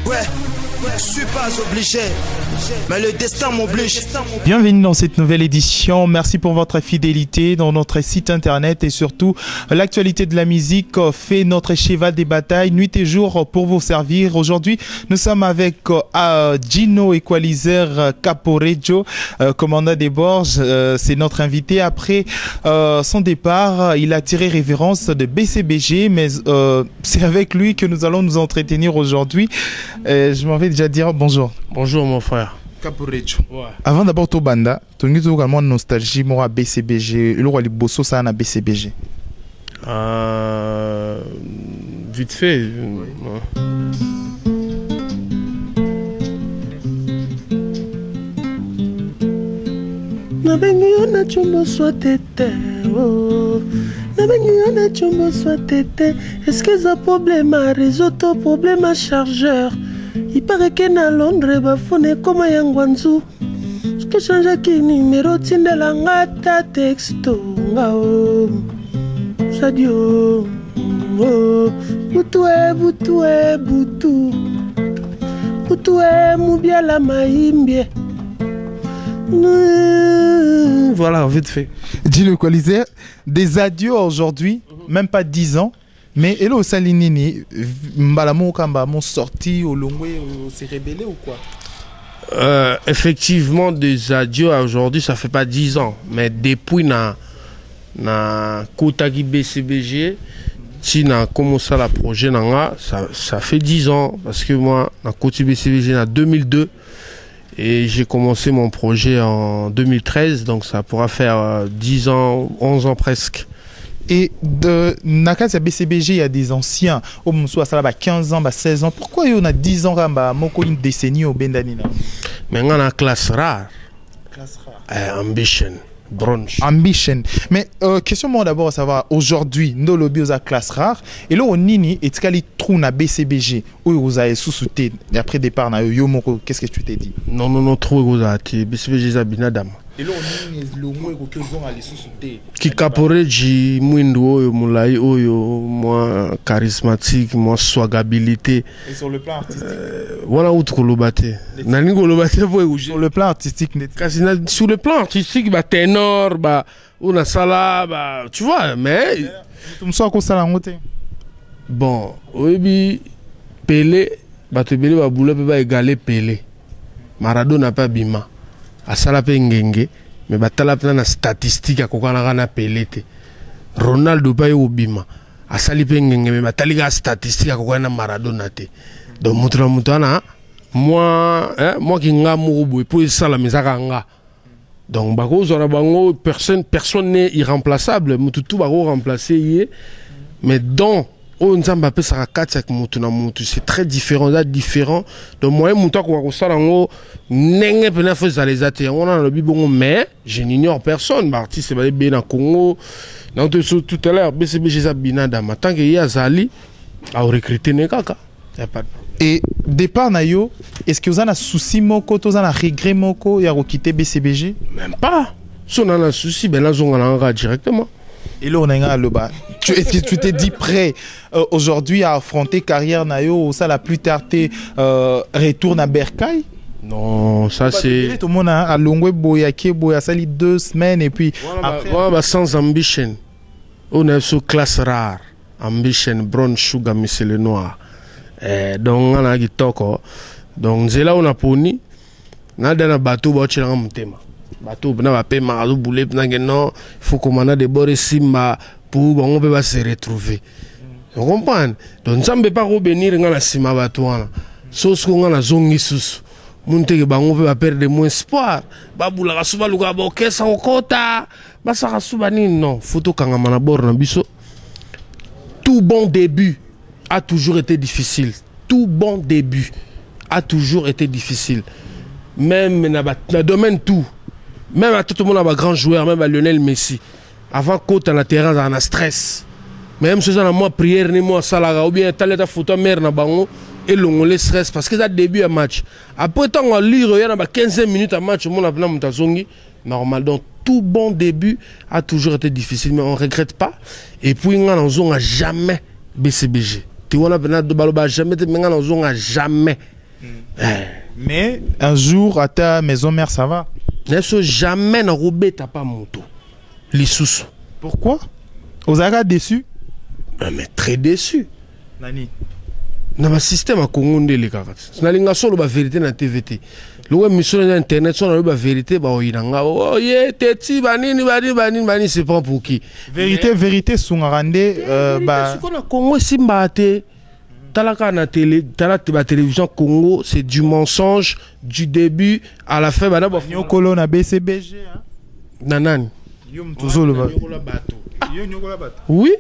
Ouais, je suis pas obligé, mais le destin m'oblige. Bienvenue dans cette nouvelle édition. Merci pour votre fidélité dans notre site internet et surtout l'actualité de la musique fait notre cheval des batailles nuit et jour pour vous servir. Aujourd'hui, nous sommes avec Gino Equalizer Caporeggio, commandant des Borges. C'est notre invité. Après son départ, il a tiré révérence de BCBG, mais c'est avec lui que nous allons nous entretenir aujourd'hui. Je m'en vais déjà dire bonjour. Bonjour mon frère. Caporeggio. Ouais. Avant d'abord to banda, tu nous également nostalgie moi à BCBG, le roi du bosso ça na BCBG. Vite fait. Na bengi ona chumbo soit tete. Oh. Na bengi ona chumbo soit tete. Est-ce que ça problème à réseau, to problème à chargeur? Il paraît que na Londres bafone comme yangwanzu. Ce que change qui numéro tindela ngata texto ngao. Sadio. Oh, butue butue butu. Butue mubiala maimbie. Voilà, vite fait. Gino Equalizer, des adieux aujourd'hui, même pas 10 ans. Mais Hello Salinini, Mbalamo Kamba, mon sorti au Longwe, s'est rébellé ou quoi? Effectivement, des adieux aujourd'hui, ça fait pas 10 ans. Mais depuis na Kotagi BCBG, si na commencé le projet ça fait 10 ans. Parce que moi, na Kotagi BCBG en 2002. Et j'ai commencé mon projet en 2013. Donc ça pourra faire 10 ans, 11 ans presque. Et de Nakasa BCBG, il y a des anciens, au Moussou, ça va 15 ans, 16 ans. Pourquoi il y a 10 ans, une décennie au Bendanina? Mais on a classe rare. Classe rare. Ambition. Bronze. Ambition. Mais question moi d'abord à savoir, aujourd'hui, nos lobbies à classe rare, et là, on nini, et tu as trou na BCBG, où vous avez sous-souté, et après départ, na Yomoko, qu'est-ce que tu t'es dit? Non, trop vous avez BCBG Zabinadam. Et là, on nini, le mot que vous avez sous-souté. Qui Caporeggio, Mwindo, Moulay, moi, charismatique, moi, swagabilité. Et sur le plan artistique? Voilà où tu colobate. Nani colobate, sur le plan artistique, sur le plan artistique, bah, ténor, bah, on a ça bah, tu vois, mais. Tu me sens comme ça, la montée. Bon, oui, Pelé, bah, tu Pelé, bah, boule, bah, égaler Pelé. Maradona n'a pas bima. A salape ngenge, mais batala na statistique à kokana na Pelé te. Ronaldo pa yo bima. A salipe ngenge, mais batali ga statistique à kokana Maradona te. Donc mutana moi qui nga murubu pour ça la misaka nga. Donc bako zona bango personne n'est irremplaçable, mututu bako remplacer mais donc c'est très différent, donc moi mais je n'ignore personne. L'artiste est bien en Congo. Tout à l'heure, BCBG Zabinada, tant qu'il y a Zali, à recruter Nekaka. Et départ Nayo, est-ce que vous avez un souci moko, vous avez un regret moko, y a quitté BCBG? Même pas. Si on a un souci, ben là on a directement. Et là, on a le bas. Est-ce que tu t'es dit prêt aujourd'hui à affronter carrière Nayo ou ça la plus tard retourne à Bercail? Non, ça c'est. Tout le monde a Longwe Boyake, Boya Sali 2 semaines et puis. Voilà, sans ambition. On est sous classe rare. Ambition, brown sugar, monsieur le noir. Donc, on a dit toko. Donc, c'est là où on a poni. On a un bateau, on a un thème. Bateau na ba pe maradou boulé non, il faut commander des bords simba pour on peut pas se retrouver. Vous comprenez? Donc ça me pas revenir ngana sima bateau wana. Sosko ngana zongi susu. Munte ke bango peut pas perdre moins espoir. Ba boula ka suba luka ba kesa okota. Ba sa ka suba ni non, photo kanga mana bord na biso. Tout bon début a toujours été difficile. Tout bon début a toujours été difficile. Même dans domaine tout. Même à tout le monde a grand joueur, même à Lionel Messi. Avant côte en terrain, on a stress. Même si on a moi prière, ni moi salaga, ou bien t'as ta photo mère na bango et le stress parce que ça début à match. Après tant on lire, il y a 15 minutes à match, on a plein de normal. Donc tout bon début a toujours été difficile, mais on ne regrette pas. Et puis on n'a jamais BCBG. Tu vois, on a jamais, mais on n'a jamais Mais un jour, à ta maison mère, ça va. N'est-ce jamais na robeta pas moto. Lisusu. Pourquoi? Ozara déçu? Mais très déçu. Nani? Na ba système a Congo ndele kaka. Na linga solo ba vérité na TVT. Lo mission na internet so na ba vérité ba oyinanga. Oh ye teti banini c'est pas pour qui. Vérité sungarande ba ko na Congo simbate. Talaka na télé, la télévision Congo, c'est du mensonge du début à la fin. Bana ba nyokolo na BCBG hein. Nanani. Toujours le oui.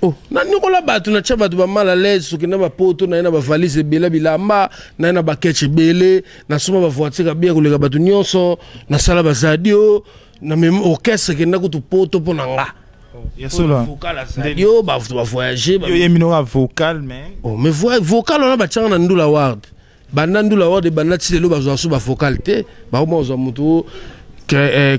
Oh, na nyokola bato na tcha bato ba mal à l'aise soki na ba poto na ba valise bela bilamba na ba ketche bele na suma ba voiture ka bien koleka bato nyonso na sala ba zadio na même orchestre ke na ko to poto pona nga. Yesolo. Vocal zadio ba voyager ba. Yo yemino vocal mais. Oh, mais vocal on a ba tchanga na ndula ward. Banda ndula ward e banda tsi lelo ba zo ba vocal te ba mo zo muto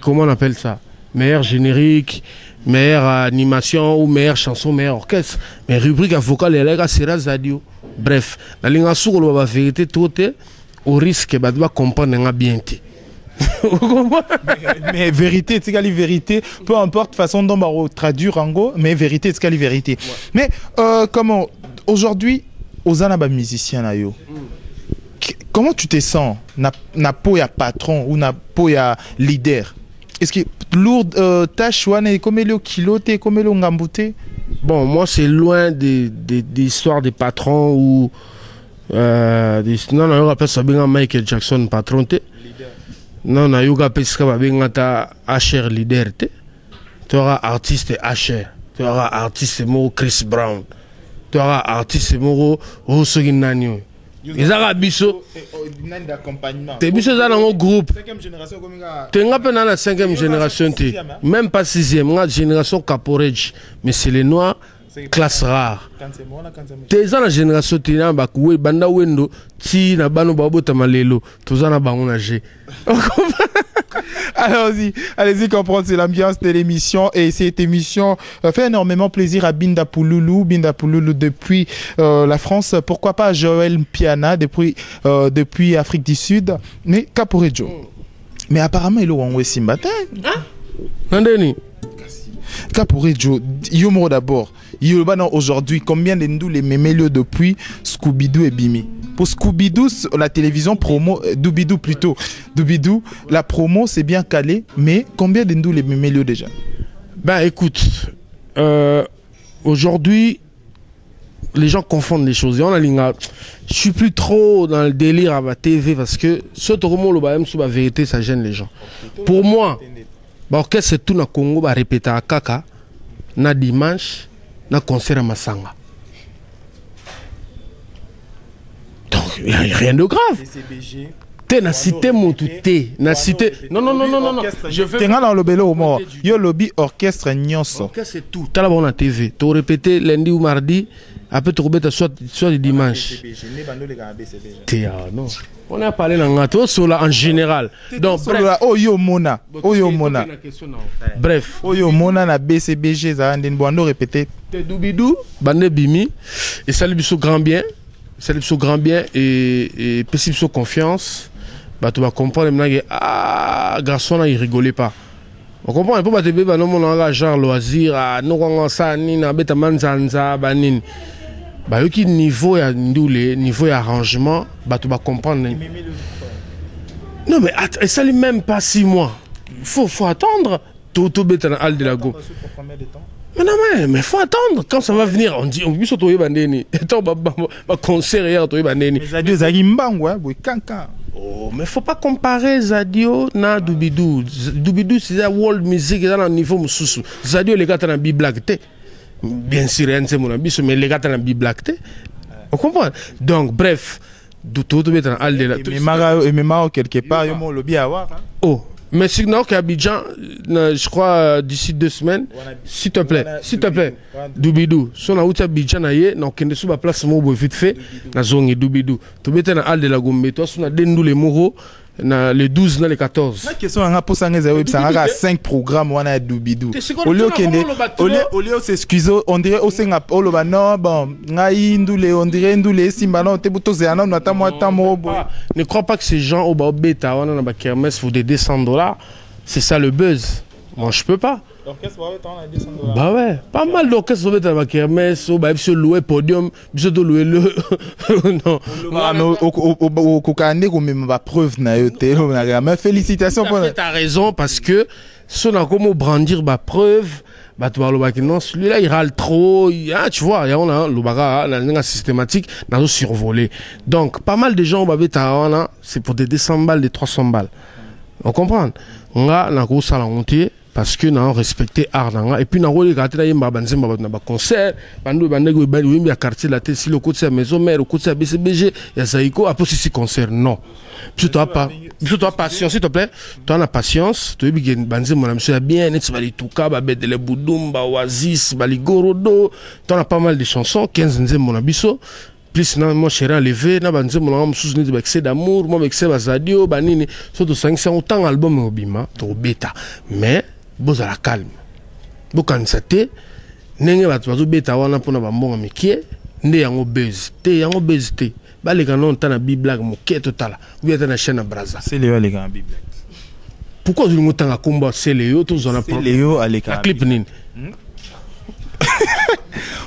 comment on appelle ça? Meilleur générique, meilleure animation ou meilleure chanson, meilleur orchestre. Mais rubrique à vocal et là, c'est radio. Bref, la ligne sur la vérité, tout est au risque de comprendre bien. Mais vérité, c'est quelle vérité, peu importe façon dont on traduire en gros, mais vérité, c'est quelle vérité. Ouais. Mais comment aujourd'hui, aux anabas musiciens là yo. Comment tu te sens? Na po ya patron ou na po ya leader? Est-ce que lourde tâche ou est comme le kilo t'es comme le ngambouté? Bon, moi c'est loin des histoires des patrons ou non on appelle ça bien Michael Jackson patron te. Non on a appelle ça bien ta HR leader te. Tu auras artiste HR, tu auras artiste mo Chris Brown, tu auras artiste mo Osogi Nanyo. Ils ont biso d'accompagnement. T'es biso dans un groupe. 5e génération comme ça. T'es pas dans la 5e génération même pas 6e, la génération Caporage, mais c'est les noirs classe rare. T'es dans la génération tina ba kuwe banda wendo ti na bano ba bota malelo, tous na bango na G. Allez-y comprendre, c'est l'ambiance de l'émission et cette émission fait énormément plaisir à Binda Pouloulou depuis la France, pourquoi pas Joël Piana depuis Afrique du Sud, mais Caporejo. Mais apparemment il est en Simbata. Nandeni Caporejo, Yomo d'abord. Yoruba aujourd'hui, combien de nous les mémélio depuis Scooby-Doo et Bimi? Pour Scooby-Doo, la télévision promo, Doobidoo plutôt. Doobidoo, la promo c'est bien calé, mais combien de nous les mémélio déjà? Ben écoute, aujourd'hui, les gens confondent les choses. Je suis plus trop dans le délire à ma TV parce que ce tourment, la vérité, ça gêne les gens. Pour moi, l'orchestre c'est tout na Congo, va répéter à Kaka, na dimanche, na concert à Masanga. Donc, il n'y a rien de grave. T'es na cité mon tout t'es. Na cité. Non. Je fais. T'es dans le bélo au mort. Yo lobby orchestre nyonso. Orchestre c'est tout. T'as la bonne TV. Tu répété lundi ou mardi. Après tu répètes soit le dimanche. Non. On a parlé dans gato en général. Donc Oyo Mona. Bref. Oyo Mona na BCBG za ndin boando répété. T'es Doobidoo, bande Bimi et salut biso grand bien. Salut biso grand bien et possible biso confiance. Bah tu vas comprendre maintenant que garçon là il rigolait pas. On comprend un peu bah bébé bah non mon genre loisir non on ça ni na beta manzanza banin. Bah qui niveau ya ndoulé niveau ya arrangement bah tu vas comprendre. Non mais et ça lui même pas 6 mois. Faut attendre tout beta na al de la go. Mais non mais faut attendre quand ça va venir on dit on peut surtout bandeni. Attends bah concert hier toi bandeni. Mais Zadio zagi mbangwa boy kanka. Oh, mais faut pas comparer Zadio na Doobidoo. Doobidoo c'est la world music dans un niveau mususu. Zadio les gars dans la Black T. Bien sûr rien c'est mon ambition mais les gars dans la Black T. On comprend. Donc bref, tout mettre dans al de la mais Mara quelque part yo mon lobby à voir. Oh, mais sinon qu'Abidjan je crois d'ici 2 semaines s'il te plaît Doobidoo son a outil Abidjan naie donc kende sous la place mo vite fait na zongi Doobidoo to mettre dans al de la Gombe toi son a dendu les moro les 12 na les 14. La question est pour ça que 5 programmes on a doubidou. Au lieu s'excuser, on dirait au Singapour le non bon, ngai ndule on dirait ndule simba non te buto zéana on attend moi tamo. Ne crois pas que ces gens au bêta on a ba kermesse pour des $200. C'est ça le buzz. Moi je peux pas. L'orchestre va être $200. Bah ouais, pas mal d'orchestres vont être à la kermesse, au bah sur louer podium, sur louer le non. Au kokane ko même ba preuve na yote, mais félicitations pour. Tu as raison parce que si on a comme brandir ba preuve, bah tu vois le bac non, celui-là il râle trop, tu vois, il y a on a le baga la systématique dans survolé. Donc pas mal de gens bah c'est pour des 200 balles, des 300 balles. On comprend. On a la grosse salle entière. Parce que nous avons respecté l'art. Et puis nous avons regardé un concert, nous avons un quartier de la tête, le côté de la maison mère, le côté de la BCBG, il y a Zaïko, après ce concert, non. Si tu as patience, s'il te plaît, tu as la patience, tu as bien, tu as tout cas, les Boudoum, Oasis, les Gorodo, tu as pas mal de chansons, 15 mon abisso. Plus moi chéri enlevé na banze mon sous ni excès d'amour moi excès bazadio banini surtout 500 autant album obima to beta mais boza la calme bokanisa te nenge batu bazo beta wana pona bambonga mikie nde yango buzz te baleka non tana biblag moke totala ou na chaîne na braza c'est Léo les gars biblag pourquoi je ngota nga komba c'est Léo to zona c'est Léo aleka clip nini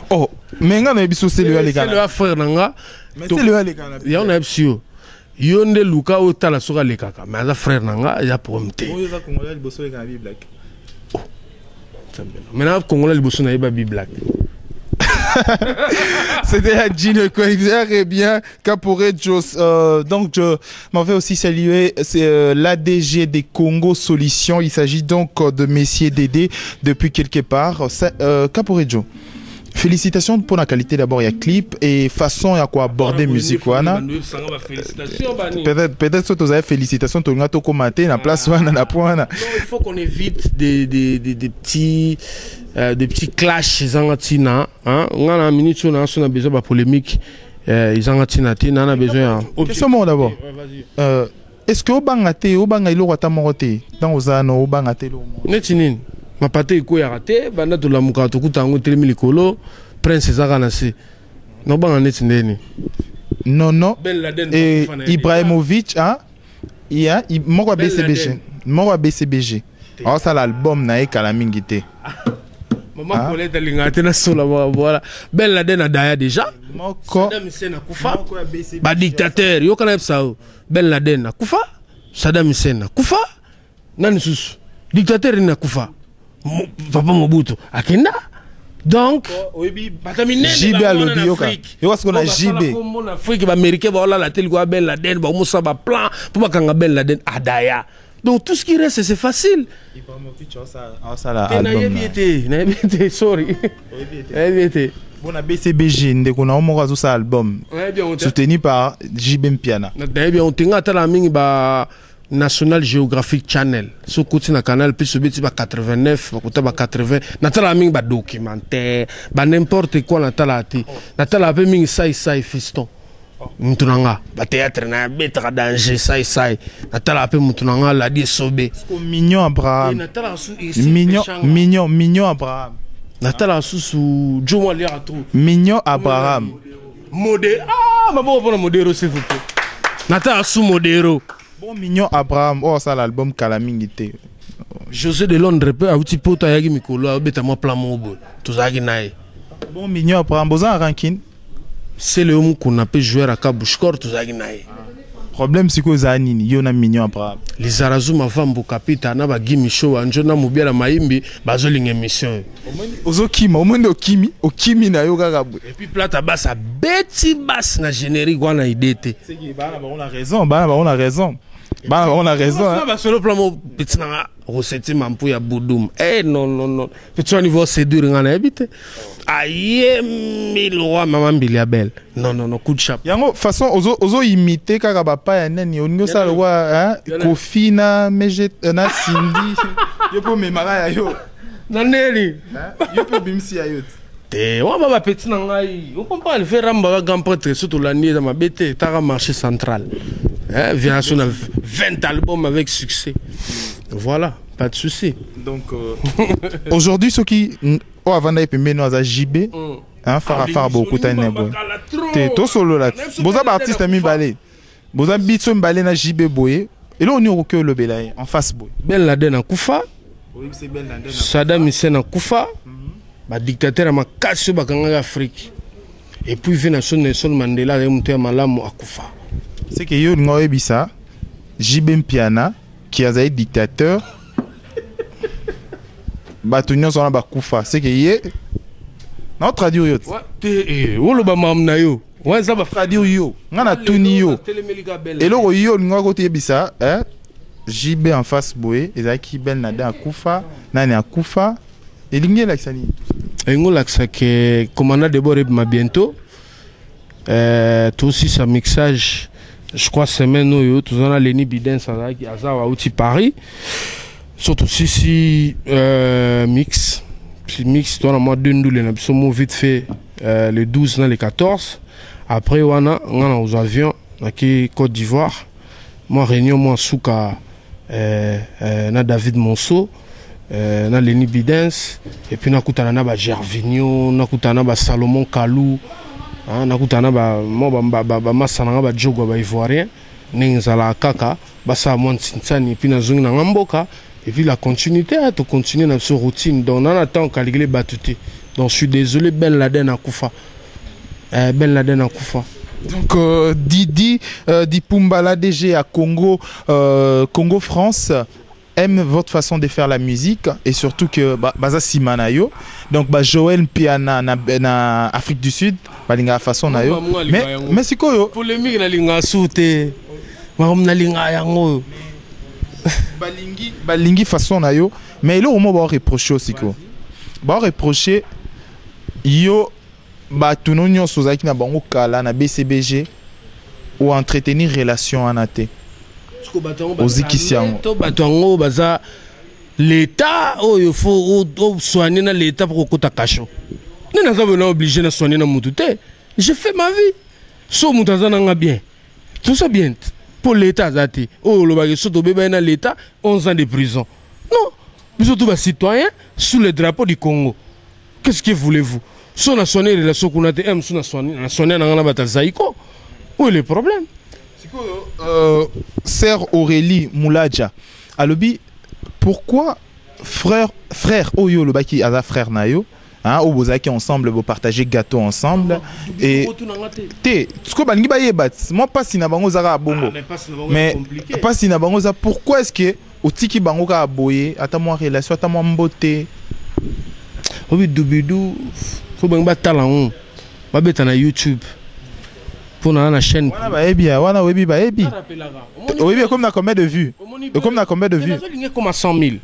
oh mais nga na biso c'est Léo les gars c'est le frère nanga mais c'est Léo les gars ya on a bisio yonde luka otala soka lekaka mais za frère nanga ya promté oyo za congolais liboso les gars biblag maintenant congolais liboso na yeba biblag. C'était à Gino Coexer et bien Caporé Jos. Donc je m'en vais aussi saluer l'ADG des Congo Solutions. Il s'agit donc de Messier Dédé depuis quelque part. Caporé Joe. Félicitations pour la qualité d'abord, il y a clip et façon à quoi aborder musique. Peut-être que vous avez félicitations, tu as commenté la place. Il faut qu'on évite des petits clashs. On a besoin de polémique. Ils ont besoin. Question d'abord. Est-ce que vous avez un ma pate ko ya raté banda to la muka to kutango telemi likolo prince zaka na se no banga net ndeni non et Ibrahimovic hein il a moko BCBG alors ça l'album na e kala mingi te maman Colette lingate na sola voilà Ben Laden a daya déjà moko Saddam Hussein a kufa ba dictateur yo kana psa Ben Laden a kufa Saddam Hussein a kufa nani susu dictateur na kufa Papa Mobutu akenda donc JB a le bioka yo parce qu'on a JB mon Afrique ba américain ba la télé ko Ben Laden ba musa ba plan pour ba kanga Ben Laden adaya donc tout ce qui reste c'est facile ça la album sorry bon a BCBG ndeko na omo zo sa album soutenu par JB Mpiana na bien on tinga tala mingi ba National Geographic Channel so côté na canal plus sobeti ba 89 ba kota ba 80 na tala mingi ba documentaire ba n'importe quoi na tala ati na tala pe mingi sai fiston mutunanga ba théâtre na betra danger sai na tala pe mutunanga la di sobe mignon Abraham mignon Abraham na tala susu Jomo Liato mignon Abraham modé maman pour modéro s'il vous plaît na tala sous modéro. Bon mignon Abraham, oh ça l'album Kalamingité. José de Londres peut a outil poto yagi mikolo beta mo plan mobo. Tozagi nae. Bon mignon Abraham, bozan ranking. C'est le homme qu'on appelle joueur à Kabushkor tozagi nae. Problème c'est que zanini yo na mignon Abraham. Les Arazuma fambo kapita na ba gimi show anjona mubiala maimbi bazolinga émission. Ozokima, omende okimi na yo kakabu. Et puis plata basse a beti basse na générique wana idete. C'est que on a raison, on a raison. On a raison. Bah sur le plan petit na recette mampu ya Boudoum. Eh non. Petit niveau séduire ngana habite. Aïe milwa maman Biliabel. Non, coup de chapeau. Yango façon ozo imiter kaka papa ya nani onyo sa lwa hein Kofi na meje na Cindy. Yo po memara ya yo. Naneli. Yo po bimsi ya yo. Te wa baba petit na ngai. On comprend le faire ramba grand prêtre surtout la nuit dans ma bête tara marché central. Viens sur 20 albums avec succès. Voilà, pas de souci. Donc, aujourd'hui, ceux qui ont avant d'aller nous à JB, faire beaucoup de temps. T'es tout solo là. Vous avez artiste à mi balé. Vous avez bit sur balé na JB boy. Et là on est au cœur le belay en face boy. Ben Laden en Koufa. Oui, c'est Ben Laden. Saddam Hussein en Koufa. Ba dictateur ma casse ba kanga Afrique. Et puis vient Nelson Mandela et monter malamu à Koufa. C'est que yo ngoye bisa JB Mpiana qui a été dictateur. Ba tunyo sona ba Koufa. C'est que yé non traduire yo. Ouais, wo lo ba mamna yo. Ouais, ça va traduire yo. Ngana tuni yo. Et là yo ngo côté bisa JB en face boy, ezaki Ben Laden à Koufa, nani à Koufa. Et l'ingé laksani. Ngo laksa que commandant de bord ma bientôt. Tout aussi sa mixage. Je crois semaine où tout on a Lenny Biden ça à outil Paris. Surtout si mix. Puis mix dans le mois de nous les sommes vite fait le 12 dans les 14. Après on a aux avions qui Côte d'Ivoire. Moi réunion moi souka na David Monceau. Na Lenny Bidens et puis nakutana na ba Gervinho nakutana ba Salomon Kalou nakutana ba masana ba jogo ba ivoirien ningzala kaka ba sa montsitsani et puis na zongi na ngamboka et puis la continuité to continuer na sur routine donc on attend calculer batuté donc je suis désolé Ben Laden a Koufa Ben Laden a Koufa. Donc Didi Pumbala DG à Congo Congo France aime votre façon de faire la musique et surtout que baza simanayo donc Joël Piana na Afrique du Sud balinga façon na yo mais sikoyo polémique na linga souté na linga yango balingi façon na yo mais là au moins ba reprocher aussi ko ba reprocher yo ba tuno nyonso zaki na bango kala na BCBG ou entretenir relation anate l'État, il faut soigner l'État pour que tu caches. Nous sommes obligés de soigner dans Moutoute. Je fais ma vie. So Moutazana bien. Tout ça bien. Pour l'État, oh, le bagage surtout bébé dans l'État, 11 ans de prison. Non. Nous sommes tous citoyens sous le drapeau du Congo. Qu'est-ce que voulez-vous? Si on a soigné les relations qu'on a été, on a soigné dans la bataille Zaïko. Où est le problème? Sœur Aurélie Mouladja alobi pourquoi frère Oyo le baki aza frère nayo hein au bozaki ensemble vous partager gâteau ensemble et té tsko balingi ba yebat moi pas si na bango zaka bongo mais pas si na bango za pourquoi est-ce que otiki bango ka boyer ata moi relation ata moi mbote obi dubidu faut banga talent ba beta na YouTube pour la chaîne. Wana webi baebi. Webi comme na combien de vues? Comme na combien de vues? Comme à 100 000.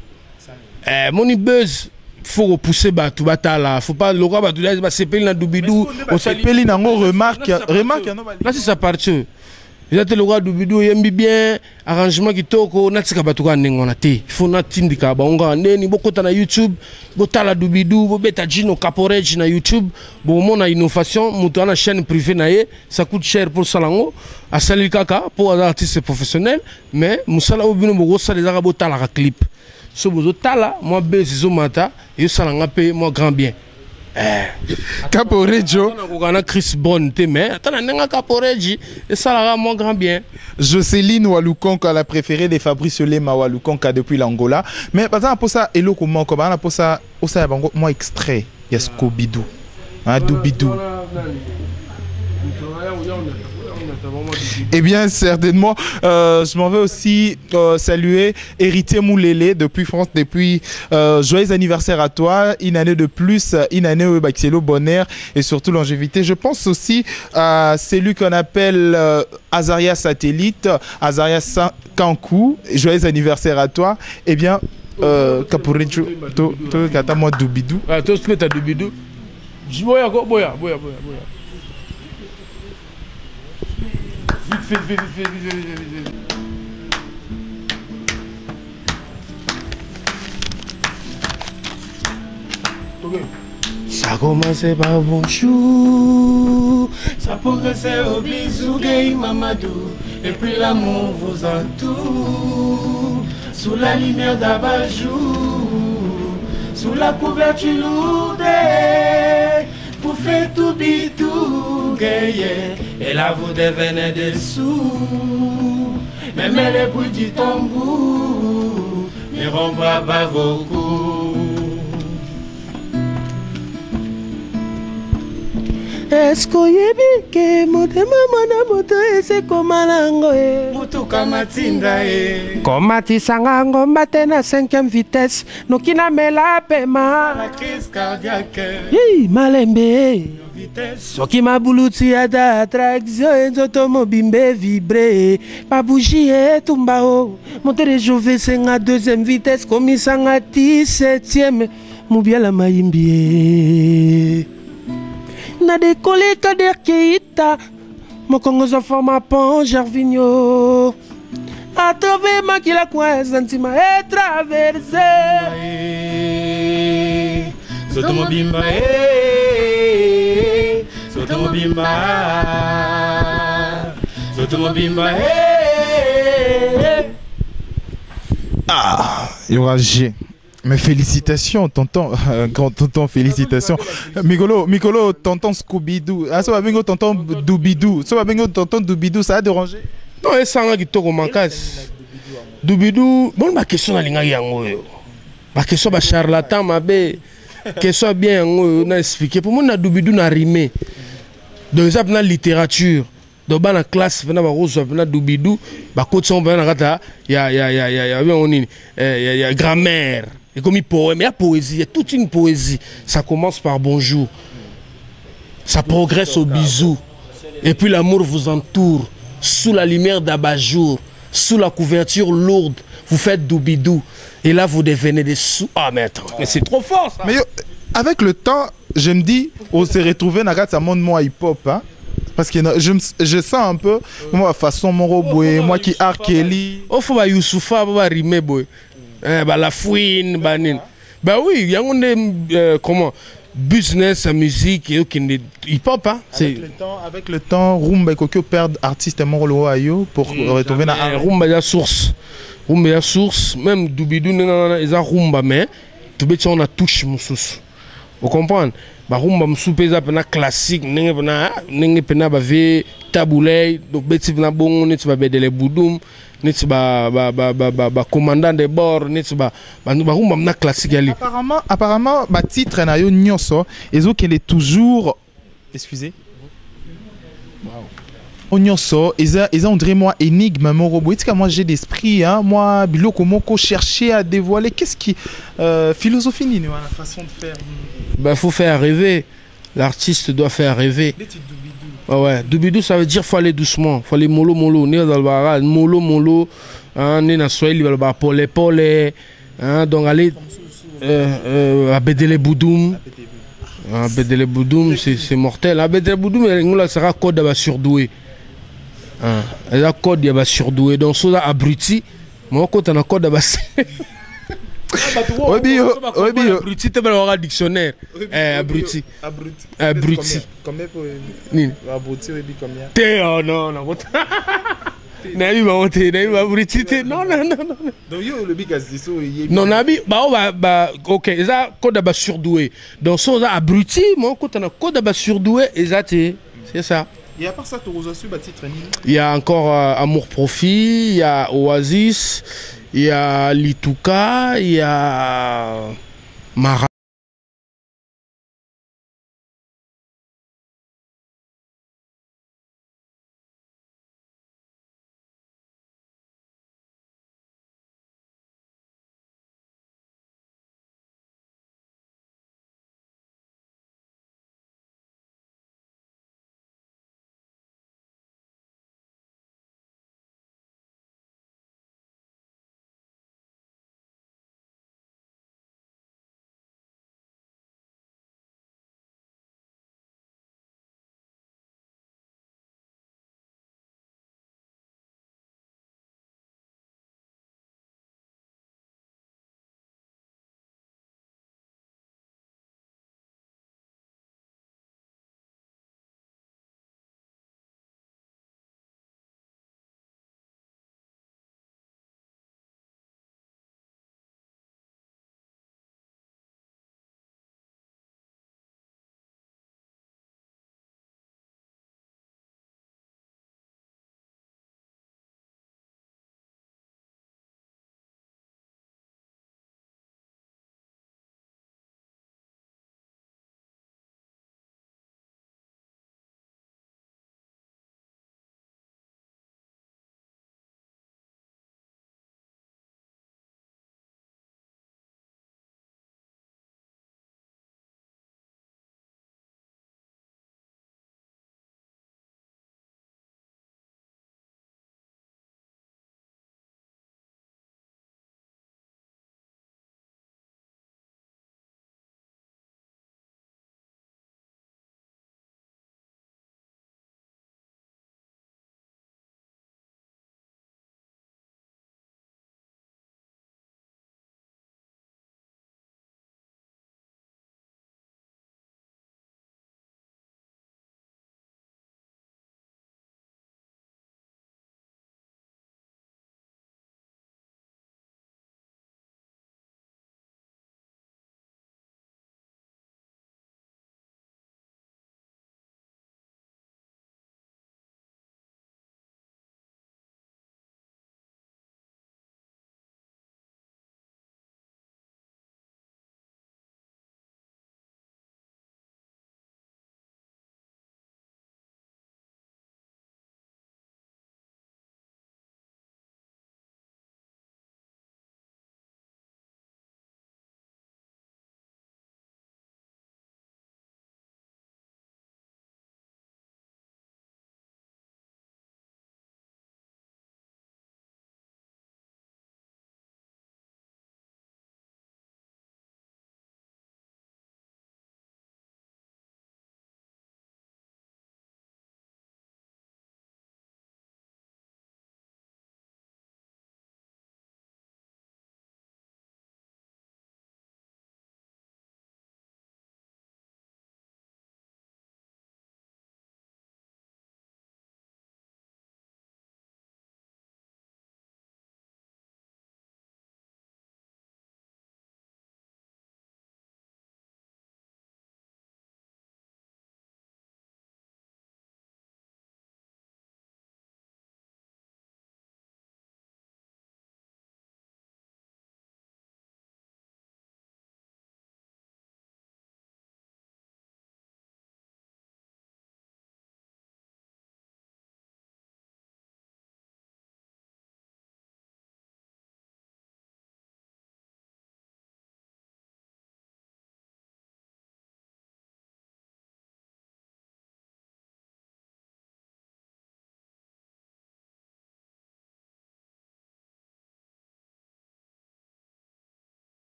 Moni buzz faut repousser batou batala, faut pas le roi batou là c'est peli na dubidou, on s'appelle na ngo remarque non ba. Là c'est ça partie. Ils ont le roi dubidou yembi bien arrangement qui toko natika batou ka ngona te. Faut na tindika ba onga neni bokota na YouTube, botala dubidou, bobeta jino caporeji na YouTube, bon mon innovation, muto na chaîne privée na ye, ça coûte cher pour salango, à salir kaka pour les artistes professionnels, mais musala obino bogo ça les arabos tala ka clip. So bozo tala, moi bezizo mata, yo salanga paye moi grand bien. Caporejo on a Chris Brown mais attends nenga Caporeji et ça la mon grand bien. Jocelyne Walukonka la préférée des Fabrice Lema Walukonka depuis l'Angola mais par exemple pour ça elo comment on pour ça osa bango moi extrait ya Scobidou hein Doubidou. Eh bien, certainement, je m'en vais aussi saluer Héritier Moulélé depuis France, depuis joyeux anniversaire à toi, une année de plus, une année où c'est le bonheur et surtout longévité. Je pense aussi à celui qu'on appelle Azaria Satellite, Azaria Kankou, joyeux anniversaire à toi. Eh bien, Caporejo, kata moi Doubidou. Ah, toi, ce que tu as Doubidou? Boya. Vite. Ça Ça commençait par bonjour, ça progressait au bisou, gay Mamadou. Et puis l'amour vous entoure, sous la lumière d'Abajou, sous la couverture lourde, vous faites tout bitou, gay. Et là vous devenez dessous, même les bruits du tambour ne renvoient pas vos coups. Est-ce que yebi ke motema mwana moto esekoma nango e Mutuka matinda e komatisanga ngomba te na 5e vitesse noki namela pema la crise cardiaque Hi, malembe vitesse soki mabuluti ata attraction enzoto mobimbe vibre babuji etumba o motere jove senga 2e vitesse komisanga 17e mobiala mayimbi e na décollé Kader Keita mokongo za forma pont Gervinho a trouvé makila coin sentiment et traversé Sotomobimba Sotomobimba Sotomobimba Ah, Yoragé. Mais félicitations, tonton, grand tonton, félicitations. Mikolo, tonton Scooby-Doo. Ah, ça va bien, tonton Doubidou. Ça va bien, tonton Doubidou, ça a dérangé? Non, et ça, qui toko mankas. Doubidou, bon, ma question à l'inga yango. Ma question à charlatan, ma bé. Question bien yango, on a expliqué. Pour moi, na Doubidou n'a rimé. Donc, ça, dans la littérature. Donc, dans la classe, on a rose, on a Doubidou. Bah, quand on va dans il y a grammaire. Et comme il poème, il y a poésie, il y a toute une poésie. Ça commence par bonjour. Ça progresse au bisou. Et puis l'amour vous entoure. Sous la lumière d'abat-jour, sous la couverture lourde, vous faites doubidou. Et là, vous devenez des sous. Ah, mais attends, mais c'est trop fort ça. Mais yo, avec le temps, je me dis, on s'est retrouvé dans ça monde moi hip-hop. Hein? Parce que je sens un peu, moi, façon mon robot, moi qui R. Kelly. Oh, faut pas Youssoufa, faut pas rimer, boy. Bah, la fouine, bah, bah oui, il y a comment business, musique, et hip-hop, hein. Avec le temps, Rumba et Kokyo perdent artiste Morolo Ayo pour retrouver dans Rumba, il y a source. Rumba, il y a source. Même Doubidou, il y a Rumba, mais tout le on a touche, moussous. Vous comprenez? Bah, Rumba, moussous, il y a classique, il y a taboulay, donc, il y a bon, il y a des boudoum. N'est-ce pas commandant de bord n'est-ce pas rumba classique ali apparemment ba titre na yo nyonso ezo qu'elle est toujours excusez wow. Nyonso eza on dirait moi énigme mon robot moi j'ai d'esprit hein moi biloko moko chercher à dévoiler qu'est-ce qui philosophie ni la façon de faire bah faut faire rêver l'artiste doit faire rêver. Ouais, Doubidou ça veut dire faut aller doucement, faut aller mollo mollo, né dans le barrage, mollo mollo, hein, né dans Swahili le bar pole pole, hein, donc aller à Bedele Boudoum. À Bedele Boudoum c'est mortel. À Bedele Boudoum là sera code à surdoué. Hein, là code à surdoué donc ça abruti, moi quand on a code à oui, abruti, tu vas avoir un dictionnaire. Abruti. Abruti. Combien pour abruti, oui, combien? Oh non, non. Nabi ba wote, nabi ba abruti. Non, non, non, non. Donc, yo, le big aziso, non, nabi, bah, ok, ils ont code à surdoué. Donc, ça, on a abruti, moi, quand on a code à surdoué, c'est ça. Et à part ça, tu as reçu le titre? Il y a encore Amour Profit, il y a Oasis. Il y a Lituka, il y a Mara.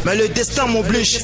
Mais le destin m'oblige.